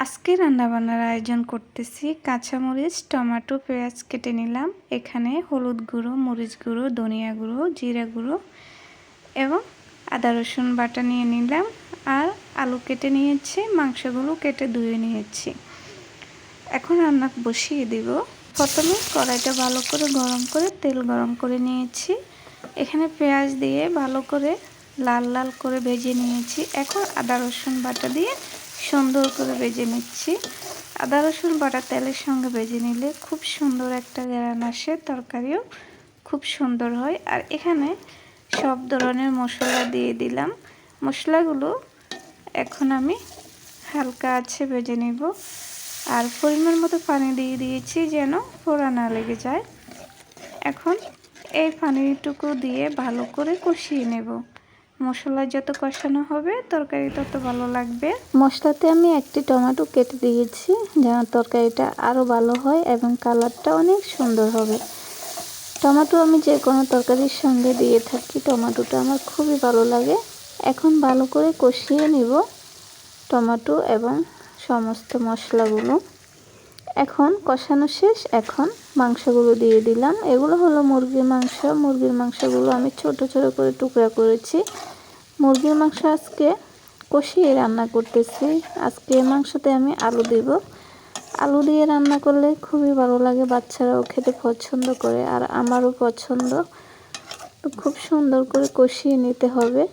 আজকে রান্নাবান্নার আয়োজন করতেছি। কাঁচামরিচ, টমেটো, পেঁয়াজ কেটে নিলাম। এখানে হলুদ গুঁড়ো, মরিচ গুঁড়ো, ধনিয়া গুঁড়ো, জিরা গুঁড়ো এবং আদা রসুন বাটা নিয়ে নিলাম। আর আলু কেটে নিয়েছি, মাংসগুলো কেটে ধুয়ে নিয়েছি। এখন রান্না বসিয়ে দিব। প্রথমে কড়াইটা ভালো করে গরম করে তেল গরম করে নিয়েছি। এখানে পেঁয়াজ দিয়ে ভালো করে লাল লাল করে ভেজে নিয়েছি। এখন আদা রসুন বাটা দিয়ে সুন্দর করে ভেজে নিচ্ছি। আদা রসুন বাটা তেলের সঙ্গে ভেজে নিলে খুব সুন্দর একটা ঘ্রাণ আসে, তরকারিও খুব সুন্দর হয়। আর এখানে সব ধরনের মশলা দিয়ে দিলাম। মশলাগুলো এখন আমি হালকা আছে ভেজে নেব। আর পরিমাণ মতো পানি দিয়ে দিয়েছি যেন পোড়া না লেগে যায়। এখন এই পানিটুকু দিয়ে ভালো করে কষিয়ে নেব। মশলা যত কষানো হবে তরকারি তত ভালো লাগবে। মশলাতে আমি একটি টমেটো কেটে দিয়েছি যেন তরকারিটা আরও ভালো হয় এবং কালারটা অনেক সুন্দর হবে। টমেটো আমি যে কোনো তরকারির সঙ্গে দিয়ে থাকি, টমেটোটা আমার খুবই ভালো লাগে। এখন ভালো করে কষিয়ে নিব টমেটো এবং সমস্ত মশলাগুলো। এখন কষানো শেষ। এখন মাংসগুলো দিয়ে দিলাম। এগুলো হলো মুরগির মাংস। মুরগির মাংসগুলো আমি ছোট ছোট করে টুকরা করেছি। মুরগির মাংস আজকে কষিয়ে রান্না করতেছি। আজকে মাংসতে আমি আলু দেব। আলু দিয়ে রান্না করলে খুবই ভালো লাগে, বাচ্চারাও খেতে পছন্দ করে আর আমারও পছন্দ। তো খুব সুন্দর করে কষিয়ে নিতে হবে।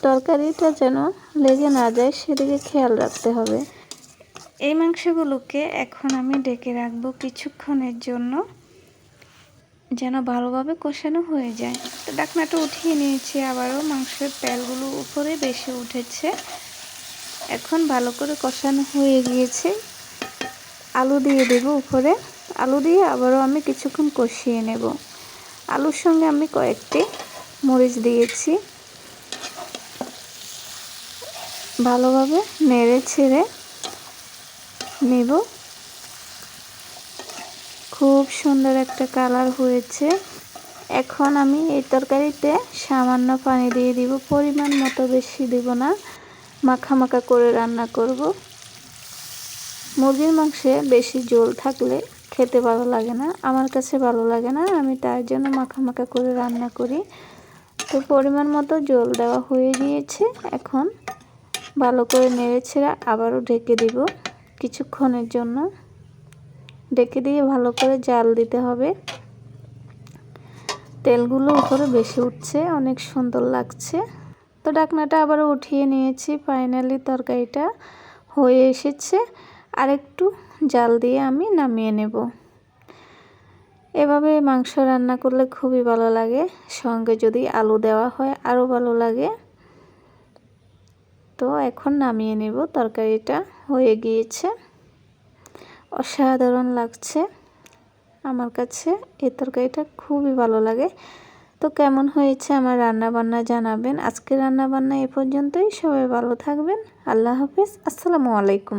তরকারিটা যেন লেগে না যায় সেদিকে খেয়াল রাখতে হবে। এই মাংসগুলোকে এখন আমি ঢেকে রাখবো কিছুক্ষণের জন্য যেন ভালোভাবে কষানো হয়ে যায়। তো ঢাকনাটা উঠিয়ে নিয়েছি। আবারও মাংসের তেলগুলো উপরে বেশি উঠেছে। এখন ভালো করে কষানো হয়ে গিয়েছে। আলু দিয়ে দেব উপরে। আলু দিয়ে আবারও আমি কিছুক্ষণ কষিয়ে নেব। আলুর সঙ্গে আমি কয়েকটি মরিচ দিয়েছি। ভালোভাবে নেড়ে ছেড়ে নেব। খুব সুন্দর একটা কালার হয়েছে। এখন আমি এই তরকারিতে সামান্য পানি দিয়ে দিব, পরিমাণ মতো, বেশি দিব না। মাখা মাখা করে রান্না করব। মুরগির মাংসে বেশি ঝোল থাকলে খেতে ভালো লাগে না, আমার কাছে ভালো লাগে না। আমি তার জন্য মাখা মাখা করে রান্না করি। তো পরিমাণ মতো ঝোল দেওয়া হয়ে গিয়েছে। এখন ভালো করে নেড়ে ছেড়ে আবারও ঢেকে দিব কিছুক্ষণের জন্য। ঢেকে দিয়ে ভালো করে জাল দিতে হবে। তেলগুলো উপরে বেশি উঠছে, অনেক সুন্দর লাগছে। তো ঢাকনাটা আবারও উঠিয়ে নিয়েছি। ফাইনালি তরকারিটা হয়ে এসেছে। আর একটু জাল দিয়ে আমি নামিয়ে নেব। এভাবে মাংস রান্না করলে খুবই ভালো লাগে। সঙ্গে যদি আলু দেওয়া হয় আরও ভালো লাগে। তো এখন নামিয়ে নেব। তরকারিটা হয়ে গিয়েছে। অসাধারণ লাগছে আমার কাছে। এই তরকারিটা খুবই ভালো লাগে। তো কেমন হয়েছে আমার রান্না বান্না জানাবেন। আজকে রান্না বান্না এ পর্যন্তই। সবাই ভালো থাকবেন। আল্লাহ হাফেজ। আসসালামু আলাইকুম।